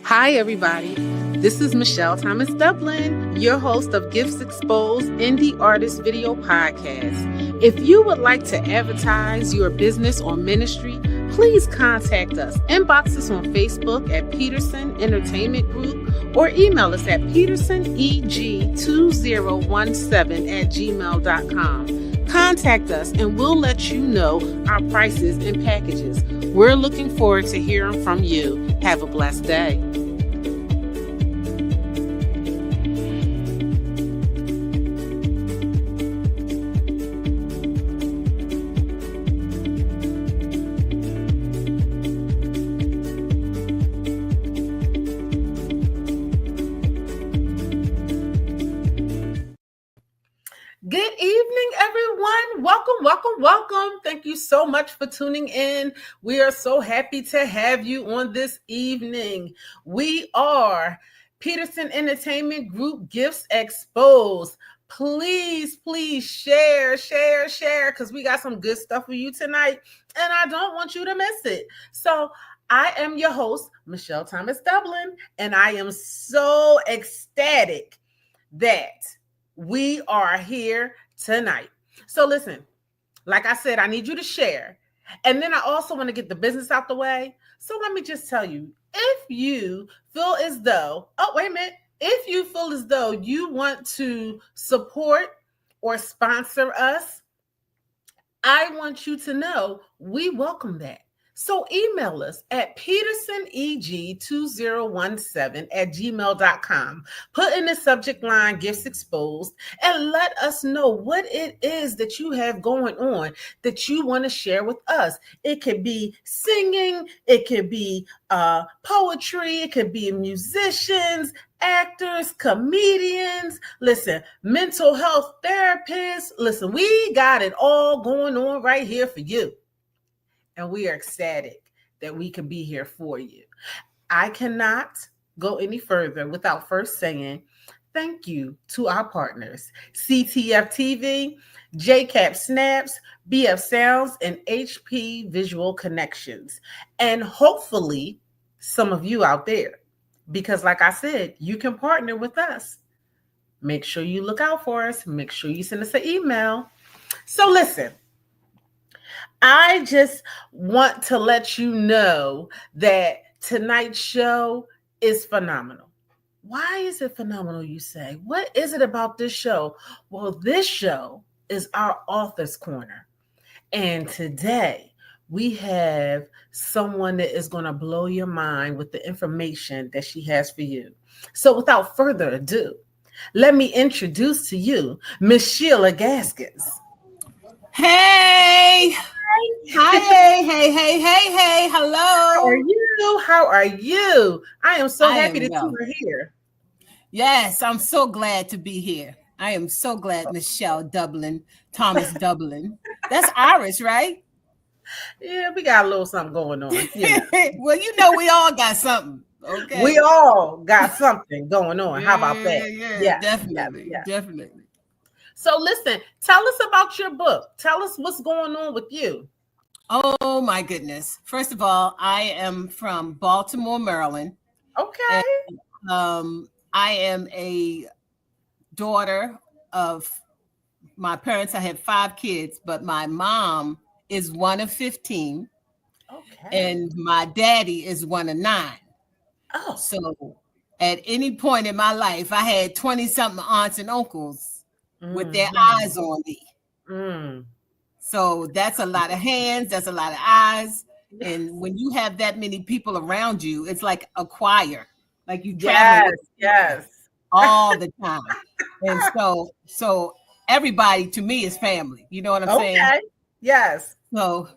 Hi, everybody. This is Michelle Thomas-Dublin, your host of Gifts Xposed Indie Artist Video Podcast. If you would like to advertise your business or ministry, please contact us. Inbox us on Facebook at Peterson Entertainment Group or email us at petersoneg2017@gmail.com. Contact us and we'll let you know our prices and packages. We're looking forward to hearing from you. Have a blessed day. Good evening, everyone. Welcome. Thank you so much for tuning in. We are so happy to have you on this evening. We are Peterson Entertainment Group Gifts Xposed. Please share, because we got some good stuff for you tonight, and I don't want you to miss it. So I am your host, Michelle Thomas-Dublin, and I am so ecstatic that we are here tonight. So listen, like I said, I need you to share. And then I also want to get the business out the way. So let me just tell you, if you feel as though, if you feel as though you want to support or sponsor us, I want you to know we welcome that. So email us at petersoneg2017@gmail.com. Put in the subject line Gifts Xposed and let us know what it is that you have going on that you want to share with us. It could be singing, it could be poetry, it could be musicians, actors, comedians, listen, mental health therapists. Listen, we got it all going on right here for you. And we are ecstatic that we can be here for you. I cannot go any further without first saying thank you to our partners, CTF TV, JCap Snaps, BF Sounds, and HP Visual Connections. And hopefully some of you out there, because like I said, you can partner with us. Make sure you look out for us. Make sure you send us an email. So listen, I just want to let you know that tonight's show is phenomenal. Why is it phenomenal, you say? What is it about this show? Well, this show is our author's corner. And today we have someone that is going to blow your mind with the information that she has for you. So without further ado, let me introduce to you Miss Sheila Gaskins. Hey. Hi, hey, hello. How are you? I am so happy that you are here. Yes, I'm so glad to be here. I am so glad, Michelle Thomas-Dublin. That's Irish, right? Yeah, we got a little something going on. Well, you know, we all got something. Okay. We all got something going on. How about that? Yeah, definitely. So listen, tell us about your book. Tell us what's going on with you. Oh, my goodness. First of all, I am from Baltimore, Maryland. Okay. And, I am a daughter of my parents. I had 5 kids, but my mom is one of 15. Okay. And my daddy is one of 9. Oh. So at any point in my life, I had 20-something aunts and uncles with their eyes on me. So that's a lot of hands, that's a lot of eyes. And when you have that many people around you, it's like a choir. Like you travel all the time. And so everybody to me is family. You know what I'm saying? Yes. So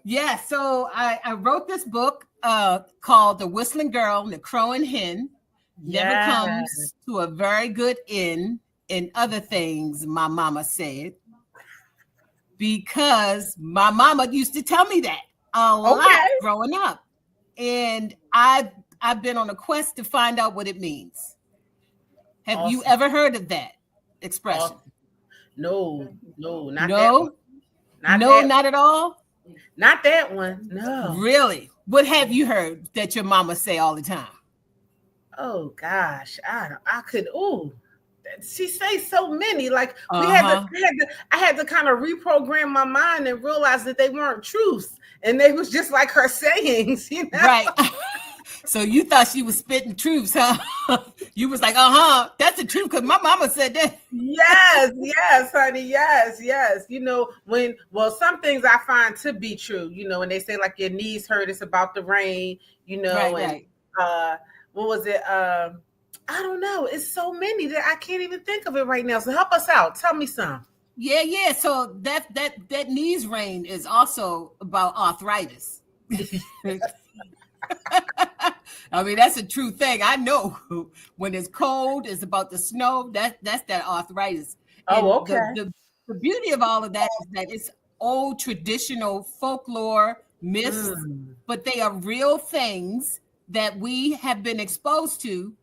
I wrote this book called The Whistling Girl and the Crowing Hen Never Comes to a Very Good End, and other things my mama said. Because my mama used to tell me that a lot growing up. And I've been on a quest to find out what it means. Have you ever heard of that expression? No, not no? That one. Not at all? Not that one. No. Really? What have you heard that your mama say all the time? Oh gosh, I could. Ooh, she say so many. Like we had to, I had to kind of reprogram my mind and realize that they weren't truths, and they was just like her sayings, you know? Right. So you thought she was spitting truths, huh? You was like, that's the truth, because my mama said that. Yes, honey, yes. You know, some things I find to be true, you know, and they say like your knees hurt, it's about the rain, you know, right. What was it? I don't know. It's so many that I can't even think of it right now. So help us out. Tell me some. Yeah. So that knees rain is also about arthritis. I mean, that's a true thing. I know when it's cold, it's about the snow. That's that arthritis. Oh, okay. The beauty of all of that is that it's old traditional folklore myths, but they are real things that we have been exposed to.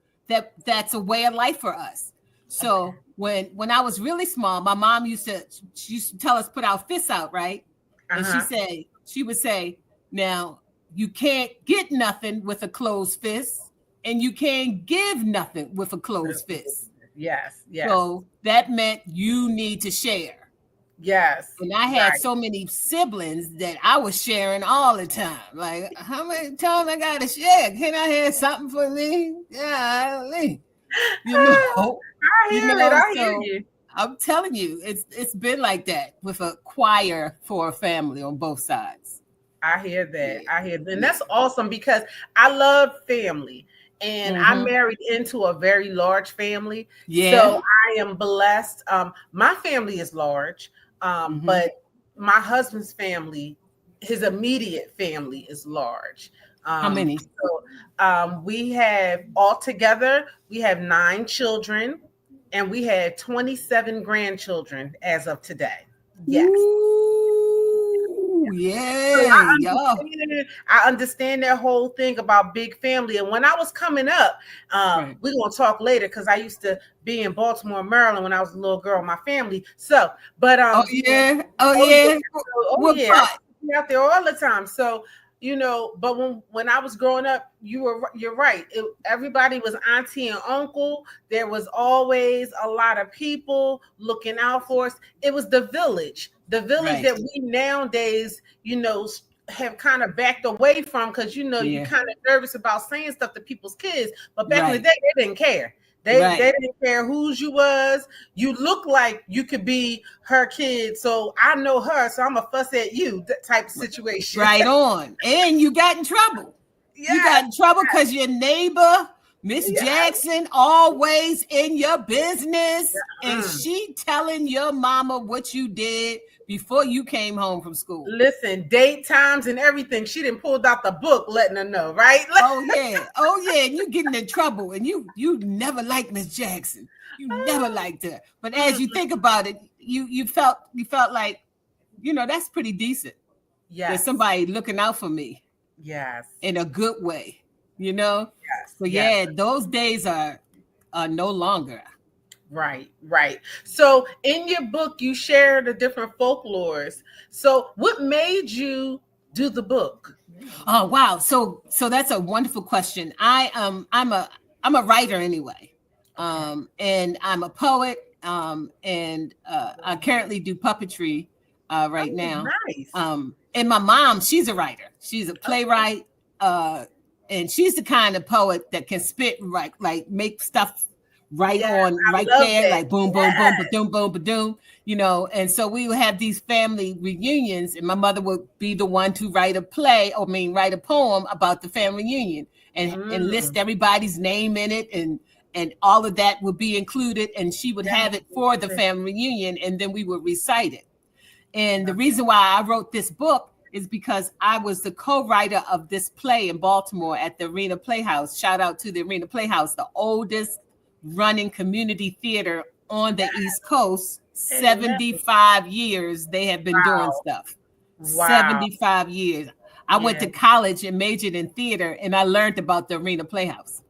That's a way of life for us. So when I was really small, my mom used to tell us put our fists out, right? And she would say, now, you can't get nothing with a closed fist, and you can't give nothing with a closed fist. Yes. So that meant you need to share. Yes. And I had so many siblings that I was sharing all the time. Like, how many times I got to share? Can I have something for me? Yeah, you know. I hear you. I'm telling you, it's been like that with a choir for a family on both sides. I hear that. And that's awesome because I love family. And I married into a very large family. Yeah. So I am blessed. My family is large, but my husband's family, his immediate family is large. How many? So we have altogether, we have 9 children and we had 27 grandchildren as of today. Yes. Yeah. So I understand that whole thing about big family. And when I was coming up, we're going to talk later because I used to be in Baltimore, Maryland when I was a little girl, my family. So, but Oh yeah. out there all the time. So, you know, but when I was growing up, you're right. Everybody was auntie and uncle. There was always a lot of people looking out for us. It was the village that we nowadays, you know, have kind of backed away from because, you know, you're kind of nervous about saying stuff to people's kids. But back in the day, they didn't care. They didn't care whose you was. You look like you could be her kid. So I know her, so I'm a fuss at you, that type of situation. Right on. And you got in trouble. Yeah. You got in trouble because your neighbor, Miss Jackson, always in your business. And she telling your mama what you did before you came home from school. Listen, date times and everything. She done pulled out the book letting her know, right? Oh yeah. And you getting in trouble. And you never liked Miss Jackson. You never liked her. But as you think about it, you felt like, you know, that's pretty decent. Yes. There's somebody looking out for me. Yes. In a good way, you know? Yes. So yeah, those days are no longer. Right. So in your book, you share the different folklores. So what made you do the book? Oh, wow. So that's a wonderful question. I'm a writer anyway. And I'm a poet. And I currently do puppetry right now. Nice. And my mom, she's a writer. She's a playwright. And she's the kind of poet that can spit right, like make stuff right there, like boom, boom, boom, ba-doom, boom, ba-doom, you know. And so we would have these family reunions, and my mother would be the one to write a poem about the family reunion and list everybody's name in it, and all of that would be included, and she would have it for the family reunion, and then we would recite it. And the reason why I wrote this book is because I was the co-writer of this play in Baltimore at the Arena Playhouse. Shout out to the Arena Playhouse, the oldest running community theater on the East Coast. 75 years they have been doing stuff. 75 years. I went to college and majored in theater, and I learned about the Arena Playhouse.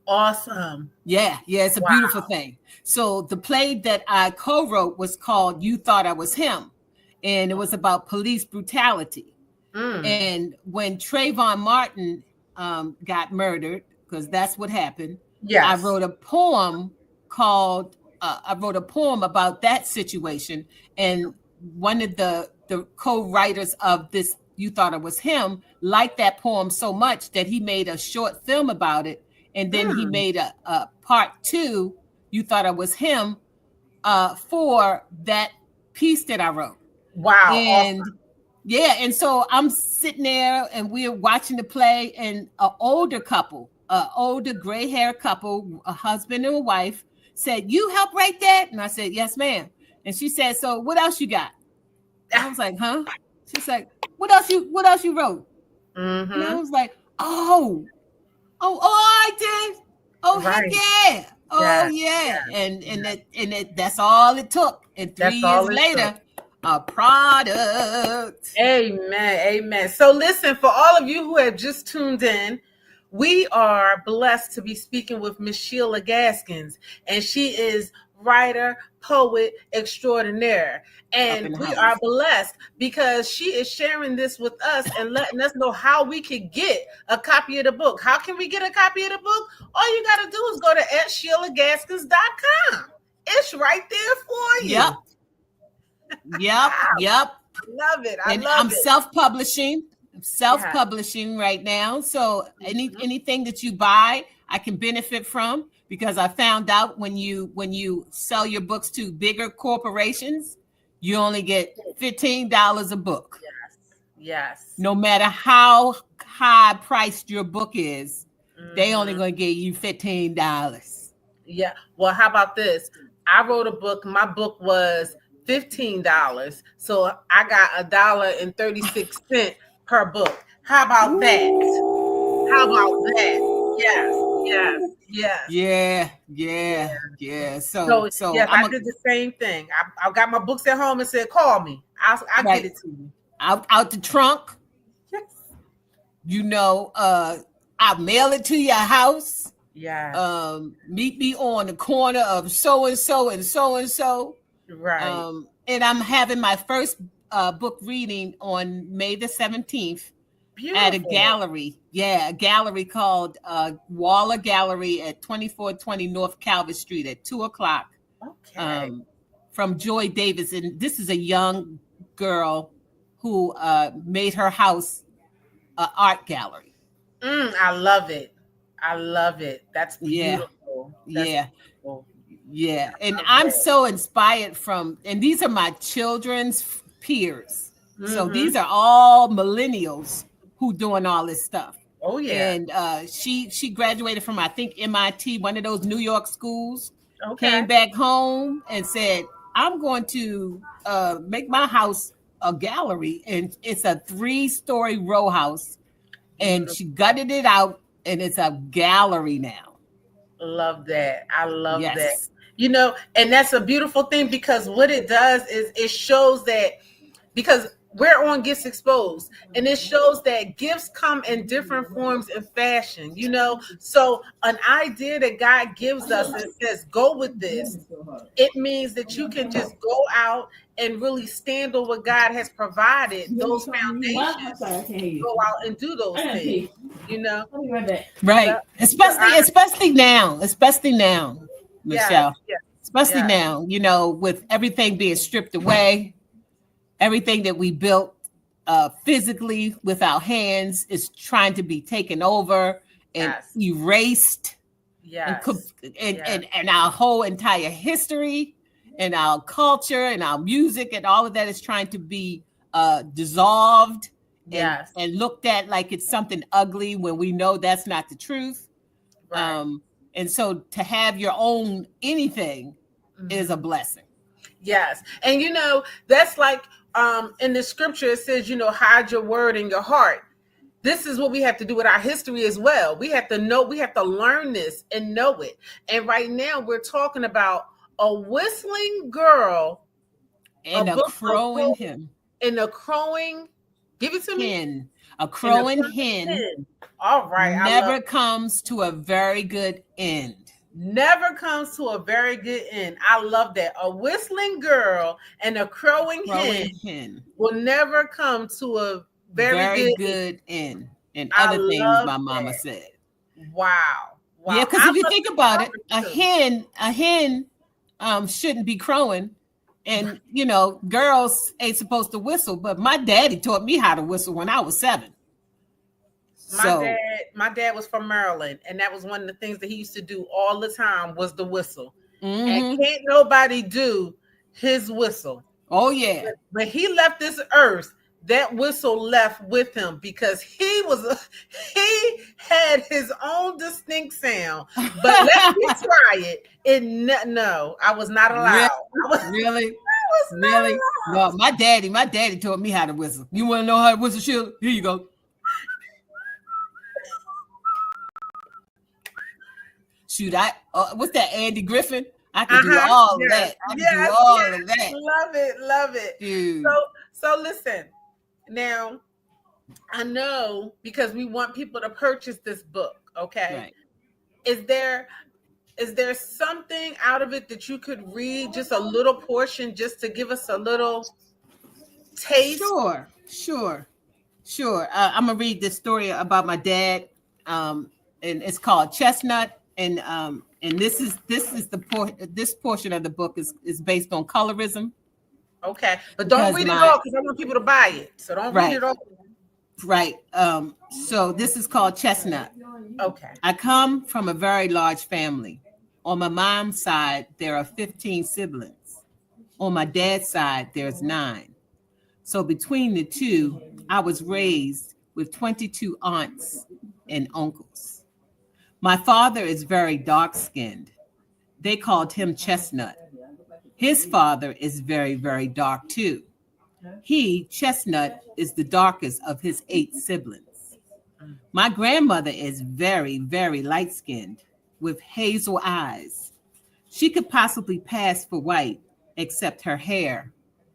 Awesome. Yeah, it's a beautiful thing. So the play that I co-wrote was called You Thought I Was Him, and it was about police brutality. And when Trayvon Martin got murdered, because that's what happened. Yes. I wrote a poem called, I wrote a poem about that situation. And one of the co-writers of this, You Thought It Was Him, liked that poem so much that he made a short film about it. And then he made a part 2, You Thought It Was Him, for that piece that I wrote. Wow. And awesome. Yeah, and so I'm sitting there and we're watching the play, and an older couple, older gray hair couple, a husband and a wife, said, "You help write that?" And I said, "Yes, ma'am." And she said, "So what else you got?" And I was like, "Huh?" She's like, what else you wrote?" Mm-hmm. And I was like, oh, I did. Oh, right. Heck yeah. Oh yeah. And that's all it took. And 3 years later, a product. Amen. So listen, for all of you who have just tuned in, we are blessed to be speaking with Miss Sheila Gaskins, and she is writer, poet extraordinaire. And we are blessed because she is sharing this with us and letting us know how we can get a copy of the book. How can we get a copy of the book? All you got to do is go to @SheilaGaskins.com. It's right there for you. Yep. Love it. I'm self-publishing. Right now. So anything that you buy, I can benefit from, because I found out when you sell your books to bigger corporations, you only get $15 a book. Yes. No matter how high priced your book is, they only going to give you $15. Yeah. Well, how about this? I wrote a book. My book was $15. So I got $1.36 per book. How about that? How about that? Yeah. So yes, I did the same thing. I got my books at home and said, "Call me. I'll get it to you." Out the trunk. Yes. I'll mail it to your house. Yeah. Meet me on the corner of so and so and so and so. Right. And I'm having my first book reading on May the 17th. Beautiful. At a gallery. Yeah, a gallery called Waller Gallery at 2420 North Calvert Street at 2:00. Okay. From Joy Davis. And this is a young girl who made her house an art gallery. I love it. That's beautiful. Beautiful. Yeah. And I'm so inspired and these are my children's peers. So these are all millennials who doing all this stuff. Oh yeah. And she graduated from, I think, MIT, one of those New York schools. Okay. Came back home and said, "I'm going to make my house a gallery." And it's a 3-story row house. And she gutted it out, and it's a gallery now. Love that. I love that. And that's a beautiful thing, because what it does is it shows that, because we're on Gifts Exposed, and it shows that gifts come in different forms and fashion, So an idea that God gives us and says, "Go with this," it means that you can just go out and really stand on what God has provided, those foundations, go out and do those things, Right. Especially now, Michelle. Yes. Especially now, with everything being stripped away. Everything that we built physically with our hands is trying to be taken over and erased. And our whole entire history and our culture and our music and all of that is trying to be dissolved and looked at like it's something ugly, when we know that's not the truth. Right. And so to have your own anything is a blessing. Yes. And that's like in the scripture, it says, hide your word in your heart. This is what we have to do with our history as well. We have to know, we have to learn this and know it. And right now we're talking about a whistling girl and a crowing hen. And a crowing, give it to me. A crowing hen. All right. Never comes to a very good end. Never comes to a very good end. I love that. A whistling girl and a crowing hen will never come to a very good end. And other things my mama said. Wow. Yeah, because if you think about it, a hen shouldn't be crowing. And, you know, girls ain't supposed to whistle. But my daddy taught me how to whistle when I was 7. My dad was from Maryland, and that was one of the things that he used to do all the time was the whistle. And can't nobody do his whistle. Oh, yeah. When he left this earth, that whistle left with him because he had his own distinct sound. But let me try it. No, I was not allowed. Really? No, my daddy taught me how to whistle. You want to know how to whistle, Sheila? Here you go. Shoot, what's that, Andy Griffin? I can do all of that. I can do all of that. Love it. Dude. So listen, now I know because we want people to purchase this book, okay? Right. Is there something out of it that you could read, just a little portion, just to give us a little taste? Sure. I'm gonna read this story about my dad, and it's called Chestnut. And this portion of the book is based on colorism. Okay, but don't read it all because I want people to buy it. So don't read it all. Right. So this is called Chestnut. Okay. I come from a very large family. On my mom's side, there are 15 siblings. On my dad's side, there's 9. So between the two, I was raised with 22 aunts and uncles. My father is very dark-skinned. They called him Chestnut. His father is very, very dark too. He, Chestnut, is the darkest of his 8 siblings. My grandmother is very, very light-skinned with hazel eyes. She could possibly pass for white, except her hair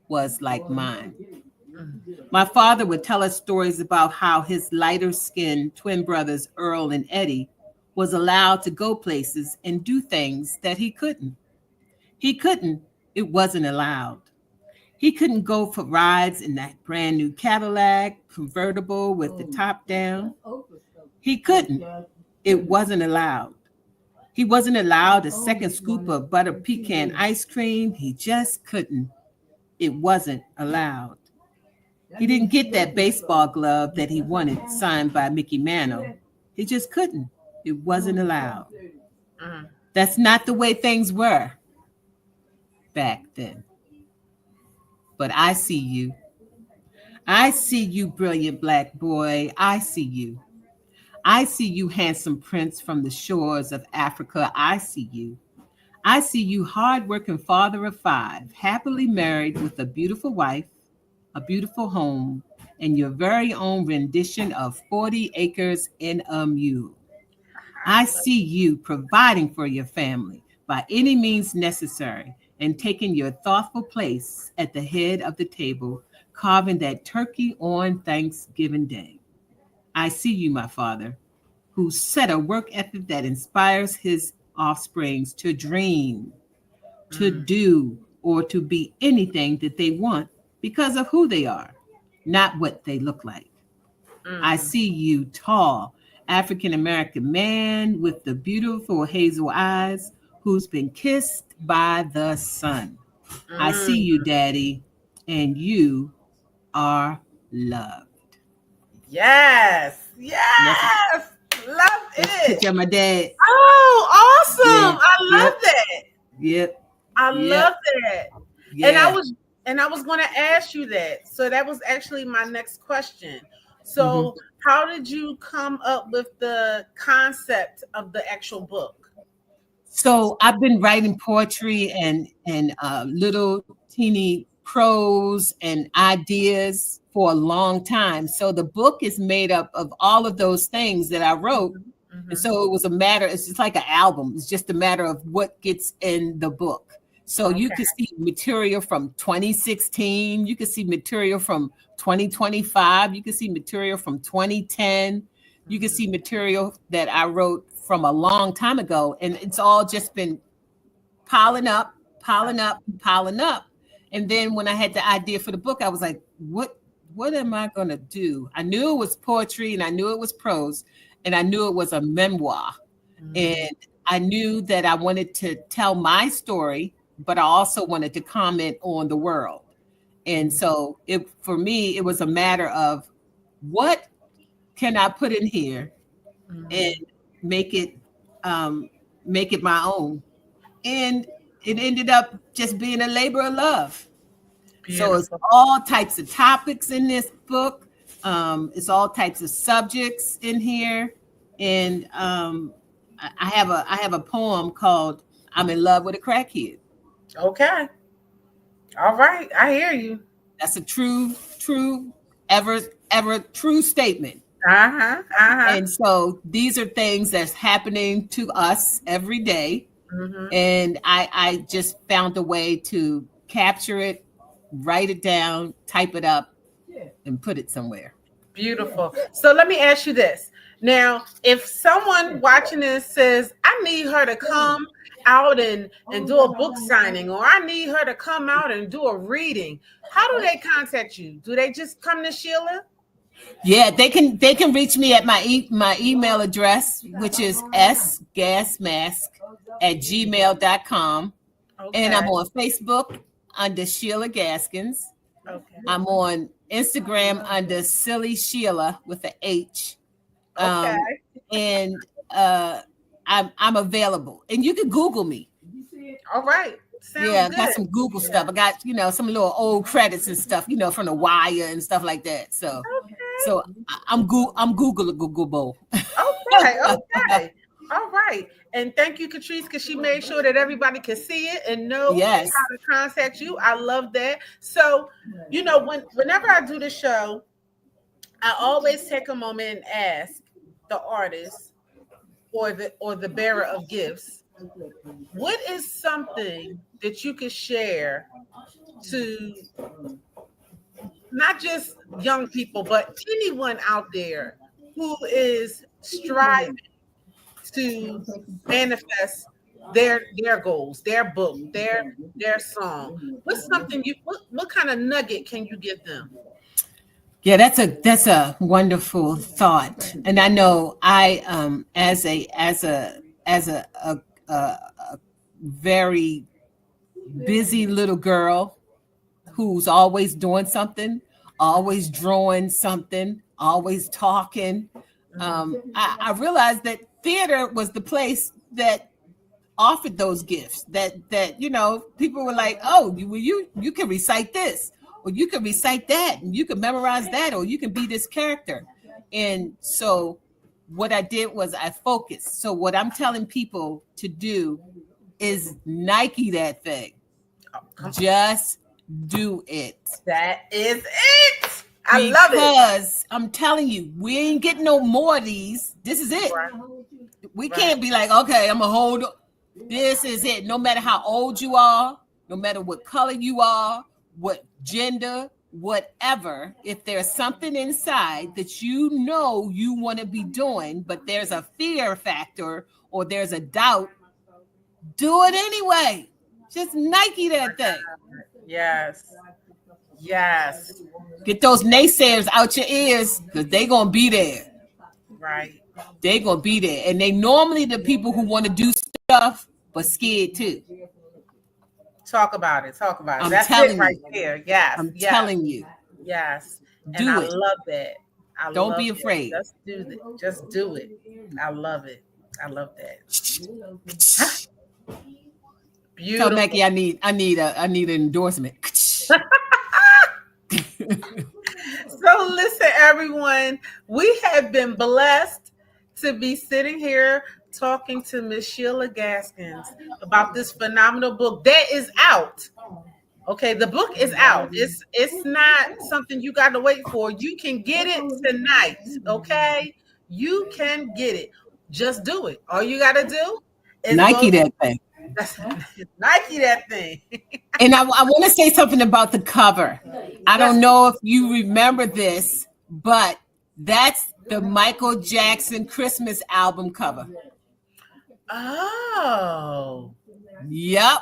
was like mine. My father would tell us stories about how his lighter-skinned twin brothers, Earl and Eddie, was allowed to go places and do things that he couldn't. It wasn't allowed. He couldn't go for rides in that brand new Cadillac convertible with the top down. He couldn't. It wasn't allowed. He wasn't allowed a second scoop of butter pecan ice cream. He just couldn't. It wasn't allowed. He didn't get that baseball glove that he wanted signed by Mickey Mantle. He just couldn't. It wasn't allowed. That's not the way things were back then. But I see you. I see you, brilliant black boy. I see you. I see you, handsome prince from the shores of Africa. I see you. I see you, hardworking father of 5, happily married with a beautiful wife, a beautiful home, and your very own rendition of 40 acres in a mule. I see you providing for your family by any means necessary and taking your thoughtful place at the head of the table, carving that turkey on Thanksgiving Day. I see you, my father, who set a work ethic that inspires his offsprings to dream, to do, or to be anything that they want because of who they are, not what they look like. I see you, tall, African-American man with the beautiful hazel eyes who's been kissed by the sun. I see you, Daddy, and you are loved. Yes. Love it. Picture of my dad. Oh, awesome. I love that. Yep. I love that. Yeah. And I was going to ask you that. So that was actually my next question. So how did you come up with the concept of the actual book? So I've been writing poetry and little teeny prose and ideas for a long time. So the book is made up of all of those things that I wrote. And so it was it's just like an album. It's just a matter of what gets in the book. So you can see material from 2016. You can see material from 2025. You can see material from 2010. You can see material that I wrote from a long time ago. And it's all just been piling up. And then when I had the idea for the book, I was like, what am I going to do? I knew it was poetry and I knew it was prose. and I knew it was a memoir. And I knew that I wanted to tell my story, but I also wanted to comment on the world. And so for me, it was a matter of what can I put in here and make it my own. And it ended up just being a labor of love. Beautiful. So it's all types of topics in this book. It's all types of subjects in here. And I have a poem called "I'm in Love with a Crackhead." Okay. All right. I hear you. That's a true, ever true statement. And so these are things that's happening to us every day. And I just found a way to capture it, write it down, type it up, and put it somewhere. Beautiful. So let me ask you this. Now, if someone watching this says, I need her to come out and do a book signing, or I need her to come out and do a reading, how do they contact you? Do they just come to Sheila? Yeah, they can reach me at my email address, which is sgasmask@gmail.com. Okay. And I'm on Facebook under Sheila Gaskins. Okay. I'm on Instagram under Silly Sheila with an H. Okay. And I'm available. And you can Google me. All right. Sounds yeah, good. Got some Google stuff. I got, some little old credits and stuff, from The Wire and stuff like that. So so I'm Googleable. Okay. All right. And thank you, Catrice, because she made sure that everybody can see it and know how to contact you. I love that. So, whenever I do the show, I always take a moment and ask the artist or the bearer of gifts, what is something that you could share to not just young people, but anyone out there who is striving to manifest their goals, their book, their song? What's something what kind of nugget can you give them? Yeah, that's a wonderful thought. And I know I as a very busy little girl who's always doing something, always drawing something, always talking. I realized that theater was the place that offered those gifts. That people were like, oh, you can recite this, or you can recite that, and you can memorize that, or you can be this character. And so what I did was I focused. So what I'm telling people to do is Nike that thing. Just do it. That is it. I love it. Because I'm telling you, we ain't getting no more of these. This is it. Right. We can't be like, okay, I'm going to hold. This is it. No matter how old you are, no matter what color you are, what gender, whatever, if there's something inside that you want to be doing, but there's a fear factor or there's a doubt, do it anyway. Just Nike that thing. Yes. Get those naysayers out your ears, because they're going to be there. Right. They're going to be there. And they normally the people who want to do stuff, but scared too. Talk about it. I'm That's telling it right you. there. Yes. I'm telling you. Yes. Do and it. I love that. Don't be afraid. Just do it. I love it. I love that. Beautiful. Tell Mackie I need an endorsement. So listen, everyone, we have been blessed to be sitting here talking to Miss Sheila Gaskins about this phenomenal book that is out. Okay, the book is out. It's not something you got to wait for. You can get it tonight. Okay, you can get it. Just do it. All you got to do is Nike that thing. Nike that thing. And I want to say something about the cover. I don't know if you remember this, but that's the Michael Jackson Christmas album cover. Oh. Yep.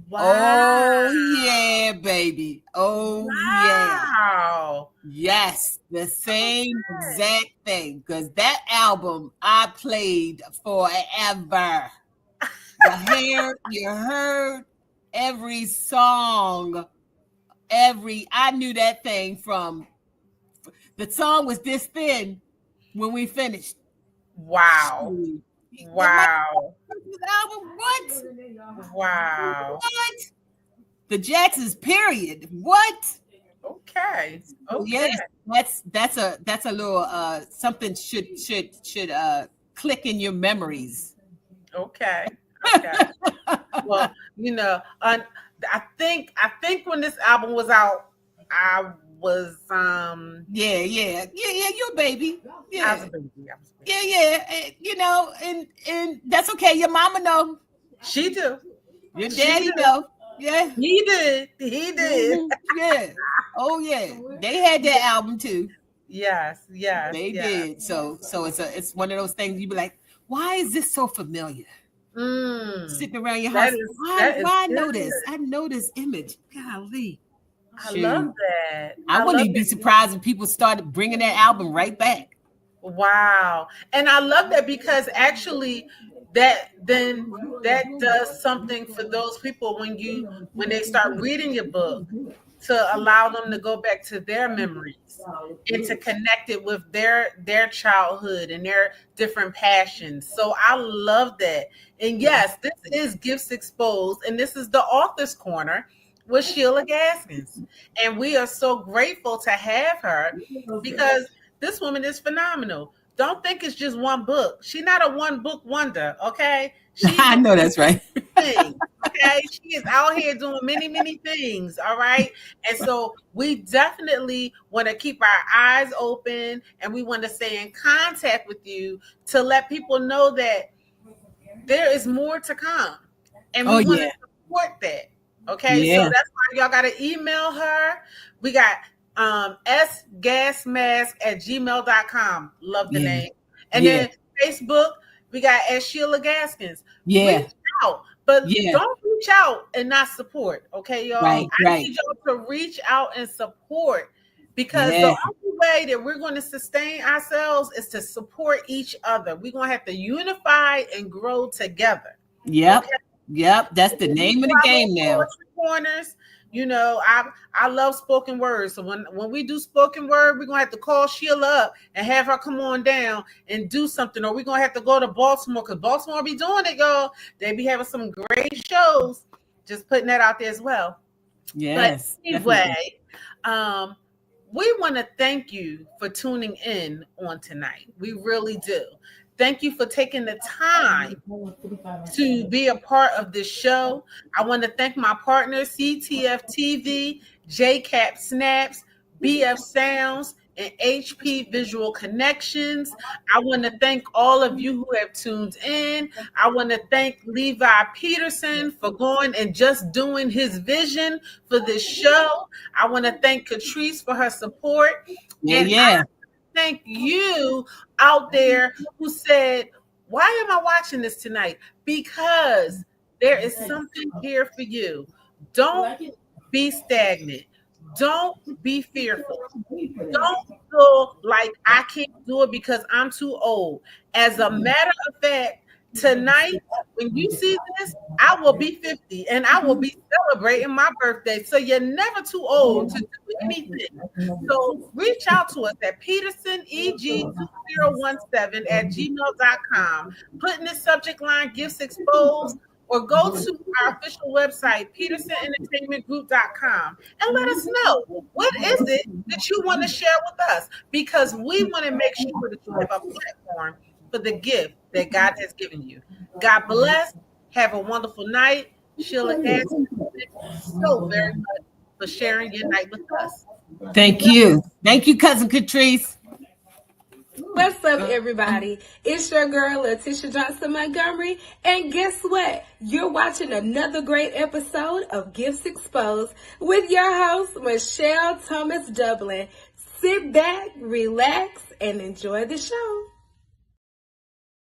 Wow. Oh yeah, baby. Oh wow. yeah. Yes. The same exact thing, because that album I played forever. You heard every song, I knew that thing from, the song was this thin when we finished. Wow. Wow. What? Wow. What? The Jacksons, period. What? Okay. Yeah, that's a little something should click in your memories. Okay. Well, I think when this album was out, I was yeah, you're a baby. Yeah. I was a baby. Yeah. And that's okay. Your mama know. She do. Your daddy know. Yeah. He did. Yeah. Oh yeah. They had that album too. Yes. They did. So it's one of those things you be like, why is this so familiar? Sitting around your house. Why I know this? I know this image. Golly. I love that. I wouldn't even be surprised if people started bringing that album right back. Wow. And I love that, because actually that does something for those people when they start reading your book, to allow them to go back to their memories and to connect it with their childhood and their different passions. So I love that. And yes, this is Gifts Exposed, and this is the Author's Corner with Sheila Gaskins. And we are so grateful to have her, because this woman is phenomenal. Don't think it's just one book. She's not a one book wonder, okay? I know that's right. Okay, she is out here doing many, many things, all right? And so we definitely want to keep our eyes open, and we want to stay in contact with you to let people know that there is more to come. And we want to support that. Okay, so that's why y'all got to email her. We got sgasmask@gmail.com. Love the name. And then Facebook, we got Sheila Gaskins. Yeah. Reach out, but don't reach out and not support. Okay, y'all. Right. I need y'all to reach out and support, because the only way that we're going to sustain ourselves is to support each other. We're going to have to unify and grow together. Yep. Okay? Yep. That's the name of the game now. Corners. I love spoken word. So when we do spoken word, we're gonna have to call Sheila up and have her come on down and do something, or we're gonna have to go to Baltimore, because Baltimore be doing it, y'all. They be having some great shows. Just putting that out there as well. Yes. But anyway, we want to thank you for tuning in on tonight. We really do. Thank you for taking the time to be a part of this show. I want to thank my partners, CTF TV, JCap Snaps, BF Sounds, and HP Visual Connections. I want to thank all of you who have tuned in. I want to thank Levi Peterson for going and just doing his vision for this show. I want to thank Catrice for her support. Thank you out there who said, why am I watching this tonight? Because there is something here for you. Don't be stagnant. Don't be fearful. Don't feel like I can't do it because I'm too old. As a matter of fact, tonight, when you see this, I will be 50 and I will be celebrating my birthday. So you're never too old to do anything. So reach out to us at petersoneg2017@gmail.com. Put in the subject line Gifts Exposed, or go to our official website, petersonentertainmentgroup.com, and let us know, what is it that you want to share with us? Because we want to make sure that you have a platform for the gift that God has given you. God bless. Have a wonderful night. Sheila Gaskins, thank you so very much for sharing your night with us. Thank you. Thank you, Cousin Catrice. What's up, everybody? It's your girl, Letitia Johnson Montgomery. And guess what? You're watching another great episode of Gifts Exposed with your host, Michelle Thomas-Dublin. Sit back, relax, and enjoy the show.